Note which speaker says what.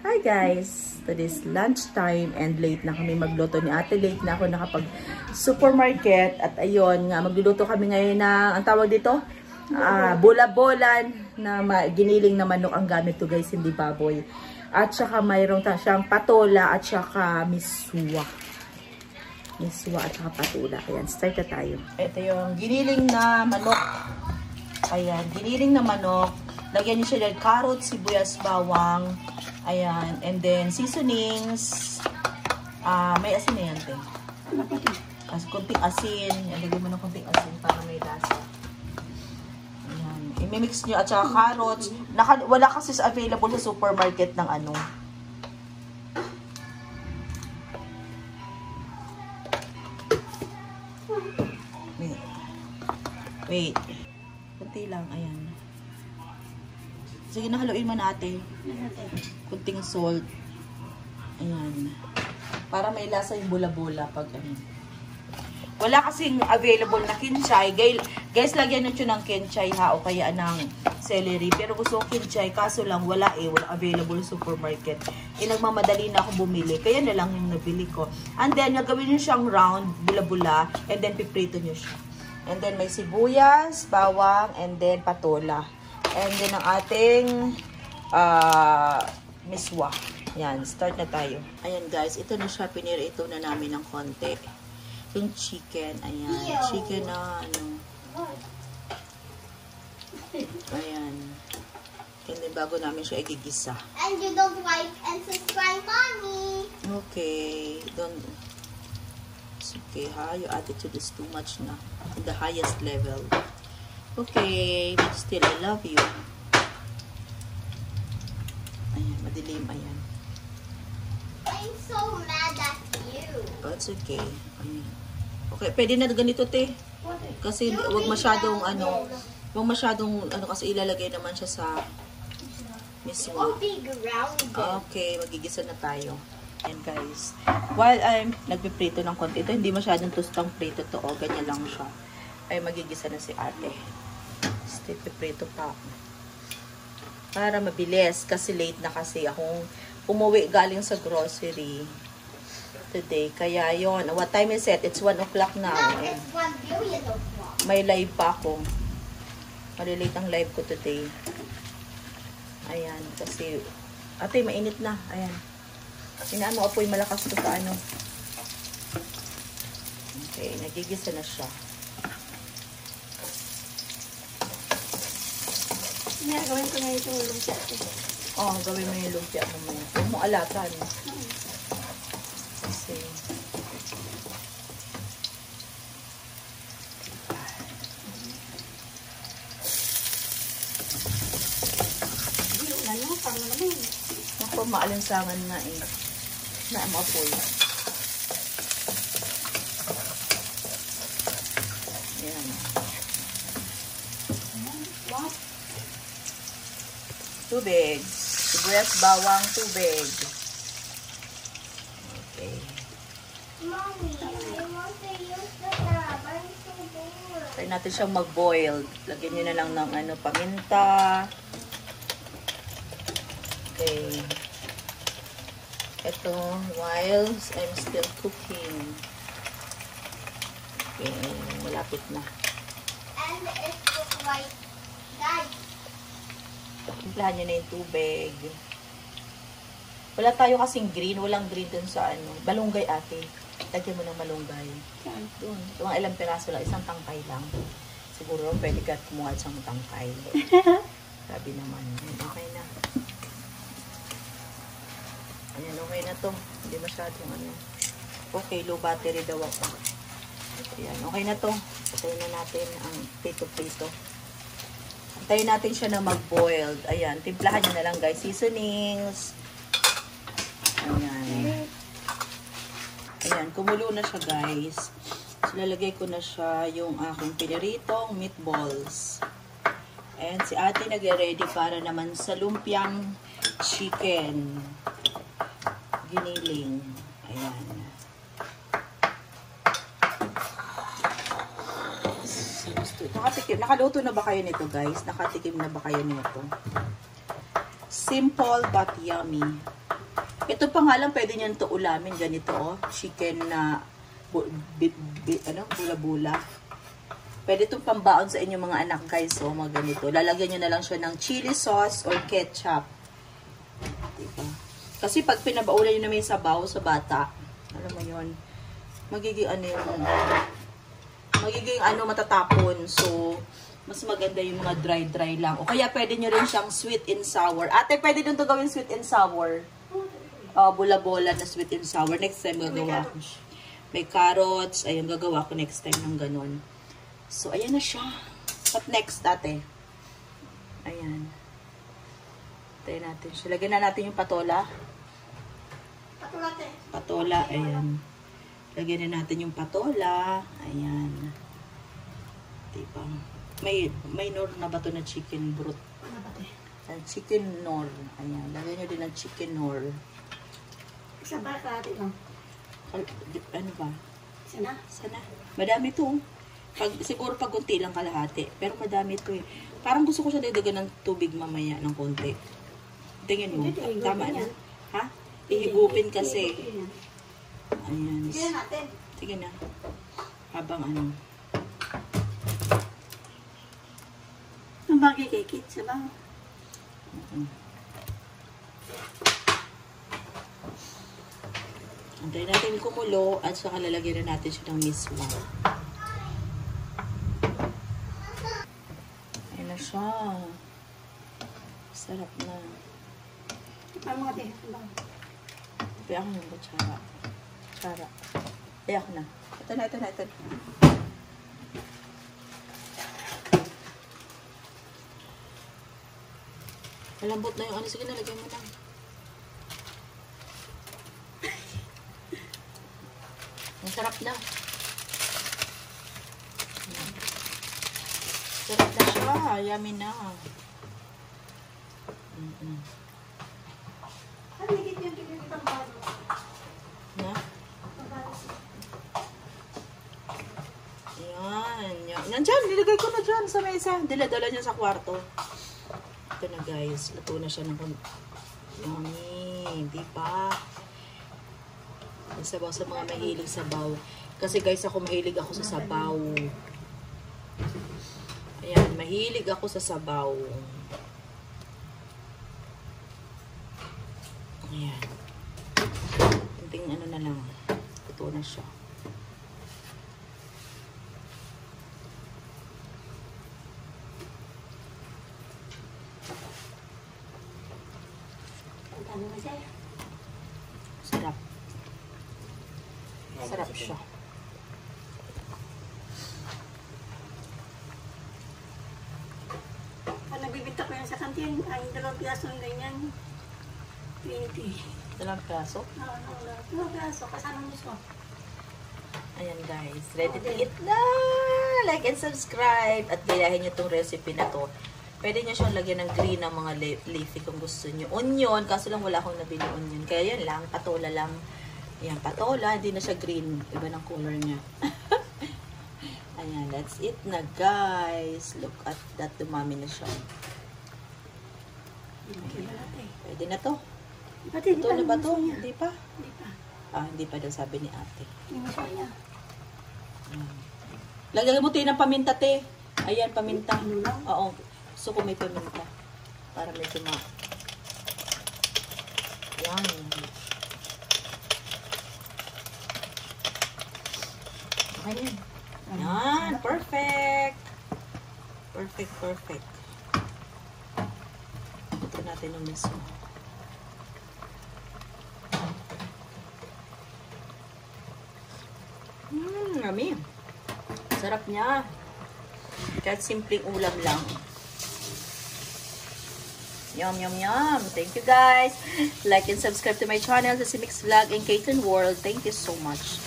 Speaker 1: Hi guys! Today's lunchtime and late na kami magluto ni ate. Late na ako nakapag supermarket at ayun nga, magluluto kami ngayon ng, ang tawag dito, bola-bolan na giniling na manok ang gamit to guys, hindi baboy. At saka mayroong siyang patola at saka miswa. Miswa at saka patola. Ayan, start na tayo. Ito yung giniling na manok. Ayan, giniling na manok. Lagyan niyo siya ng carrot, sibuyas, bawang. Ayan, and then seasonings. May asin na yan, te. Kunting asin. Lagyan mo ng kunting asin para may lasa. Ayan, i-mix niyo at saka carrots. Wala kasi available sa supermarket ng ano. Wait. Kunti lang, ayan. Sige na, haluin mo natin. Kunting salt. Ayan. Para may lasa yung bula-bula pag ano. Wala kasing available na kinchay. Guys, lagyan nyo ng kinchay ha o kaya ng celery. Pero gusto ko kinchay, kaso lang wala wala available sa supermarket. Nagmamadali na ako bumili. Kaya na lang yung nabili ko. And then, gagawin nyo siyang round, bula-bula. And then, piprito nyo siya. And then, may sibuyas, bawang, and then patola. And then, ang ating miswa. Yan, start na tayo. Ayan guys, ito na siya. Pinirito na namin ng konti. Yung chicken. Ayan, chicken na ano. Ayan. And then, bago namin siya igigisa.
Speaker 2: And you don't like and subscribe, mommy.
Speaker 1: Okay. Don't. It's okay ha. Your attitude is too much na. In the highest level. Okay, but still, I love you. Ayan, madilim, ayan.
Speaker 2: I'm so mad at you.
Speaker 1: Oh, it's okay. Ayan. Okay, pwede na ganito, te. Kasi wag masyadong, kasi ilalagay naman siya sa miswa. Okay, magigisa na tayo. Ayan, guys. While I'm nagpiprito ng konti, ito hindi masyadong tostang prito to, o ganyan lang siya. Ay, magigisa na si ate. Piprito pa para mabilis kasi late na kasi akong umuwi galing sa grocery today, kaya yon. What time is it? It's 1 o'clock now.
Speaker 2: No, it's 1 billion o'clock.
Speaker 1: May live pa ako, malilate ang live ko today. Ayan, kasi ate mainit na. Ayan, sinaan mo apoy malakas to sa ano. Okay, nagigisa na siya.
Speaker 2: Gawin ko na itong lumpia.
Speaker 1: Oo, gawin mo yung lumpia mo. Huwag mo alatan. Kasi ako, maalansangan na na maapoy. Ayan. Tubig. Sibuyas, bawang, tubig. Okay.
Speaker 2: Mommy, I want to use the tub. I'm so bored.
Speaker 1: Try natin siyang mag-boil. Lagyan nyo na lang ng paminta. Okay. Ito, while I'm still cooking. Okay, malapit na.
Speaker 2: And it looks like that.
Speaker 1: Timplahan nyo na yung tubig. Wala tayo kasing green. Walang green dun sa malunggay ate. Lagyan mo ng malunggay. Doon. Ito mga ilang piraso lang. Isang tangkay lang. Siguro pwede ka kumuha isang tangkay. Sabi naman. Okay na. Ayan, okay na to. Hindi masyadong Okay, low battery daw ako. Ayan, okay na to. Patayin na natin ang prito-prito. Antayin natin siya na mag-boiled. Ayan, timplahan nyo na lang guys. Seasonings. Ayan. Ayan, kumulo na siya guys. So, lalagay ko na siya yung aking piniritong meatballs. And si ate nag-ready para naman sa lumpiang chicken. Giniling. Ayan. Nakaluto na ba kayo nito guys? Nakatikim na ba kayo nito? Simple but yummy. Ito pa nga lang, pwede nyo ito ulamin. Ganito, oh. Chicken na bula-bula. Pwede itong pambaon sa inyong mga anak, guys. So, mga ganito. Lalagyan nyo na lang siya ng chili sauce or ketchup. Diba? Kasi pag pinabaulan nyo na may sabaw sa bata, alam mo yun, magiging matatapon. So, mas maganda yung mga dry lang. O kaya pwede nyo rin siyang sweet and sour. Ate, pwede dun to gawin sweet and sour. Bula-bola na sweet and sour. Next time gagawa ko. May carrots. Ayun, gagawa ko next time ng ganun. So, ayan na siya. What next, ate? Ayan. Tayo natin siya. Lagyan na natin yung patola. Patola, ayan. Lagyan na natin yung patola. Ayan. Diba? May nor na ba ito na chicken broth? Chicken nor. Ayan. Lagyan nyo din ng chicken nor.
Speaker 3: Isa ba kalahati lang?
Speaker 1: Ano ba?
Speaker 3: Sana?
Speaker 1: Sana. Madami ito. Siguro pag kunti lang kalahati. Pero madami ito eh. Parang gusto ko siya dagdagan ng tubig mamaya ng konti. Tingin mo. Tama na. Ha? Ihigupin kasi. Ayan.
Speaker 3: Sige natin.
Speaker 1: Sige na. Habang ano.
Speaker 3: Ang bagay kay Kit, sabaw.
Speaker 1: Antayin natin kumulo at saka lalagyan na natin siya ng miswa. Ayan na siya. Sarap na.
Speaker 3: Ang mga te, sabaw.
Speaker 1: Kaya ako ng kutsara. Kutsara. Kaya ako na. Ito na. Malambot na yung ano. Sige na, lagyan mo na. Ang sarap na. Sarap na siya. Yummy na.
Speaker 3: Ano higit yung tigil itang balo?
Speaker 1: Na? Yan. Nandyan, nilagay ko na dyan sa mesa. Dala niya sa kwarto. Ito na guys. Luto na siya ng yummy. Di ba? Sabaw sa mga mahilig sabaw. Kasi guys, ako mahilig ako sa sabaw. Ayan, mahilig ako sa sabaw. Ayan. Kunting ano na lang. Ito na siya.
Speaker 3: Ang dami kasi.
Speaker 1: Sarap. Sarap siya.
Speaker 3: Pag nabibita ko yan sa kantin, ang 2 piyaso ng ganyan. 20.
Speaker 1: Dalang kaso.
Speaker 3: No, 2 piyaso, kasama mismo.
Speaker 1: Ayan guys. Ready to eat na! Like and subscribe. At gayahin nyo itong recipe na to. Pwede nyo siyang lagyan ng green ng mga leafy kung gusto nyo. Onion. Kaso lang wala akong nabili onion. Kaya yan lang. Patola lang. Ayan, patola. Hindi na siya green. Iba ng color niya. Ayan, that's it na guys. Look at that. Dumami na siya. Pwede na to. Ito na ba to? Hindi pa?
Speaker 3: Hindi pa.
Speaker 1: Hindi pa daw sabi ni ate.
Speaker 3: Hindi siya niya.
Speaker 1: Lagyan mo tayo ng paminta, te. Ayan, paminta.
Speaker 3: Ano lang?
Speaker 1: Oo. Gusto ko may paminta. Para medyo Yan. Okay yan. Yan. Perfect. Perfect. Ito natin yung mismo. Yummy. Sarap niya. Kahit simpleng ulam lang. Yum. Thank you guys. Like and subscribe to my channel, Sissy Mix Vlog and Caitlin World. Thank you so much.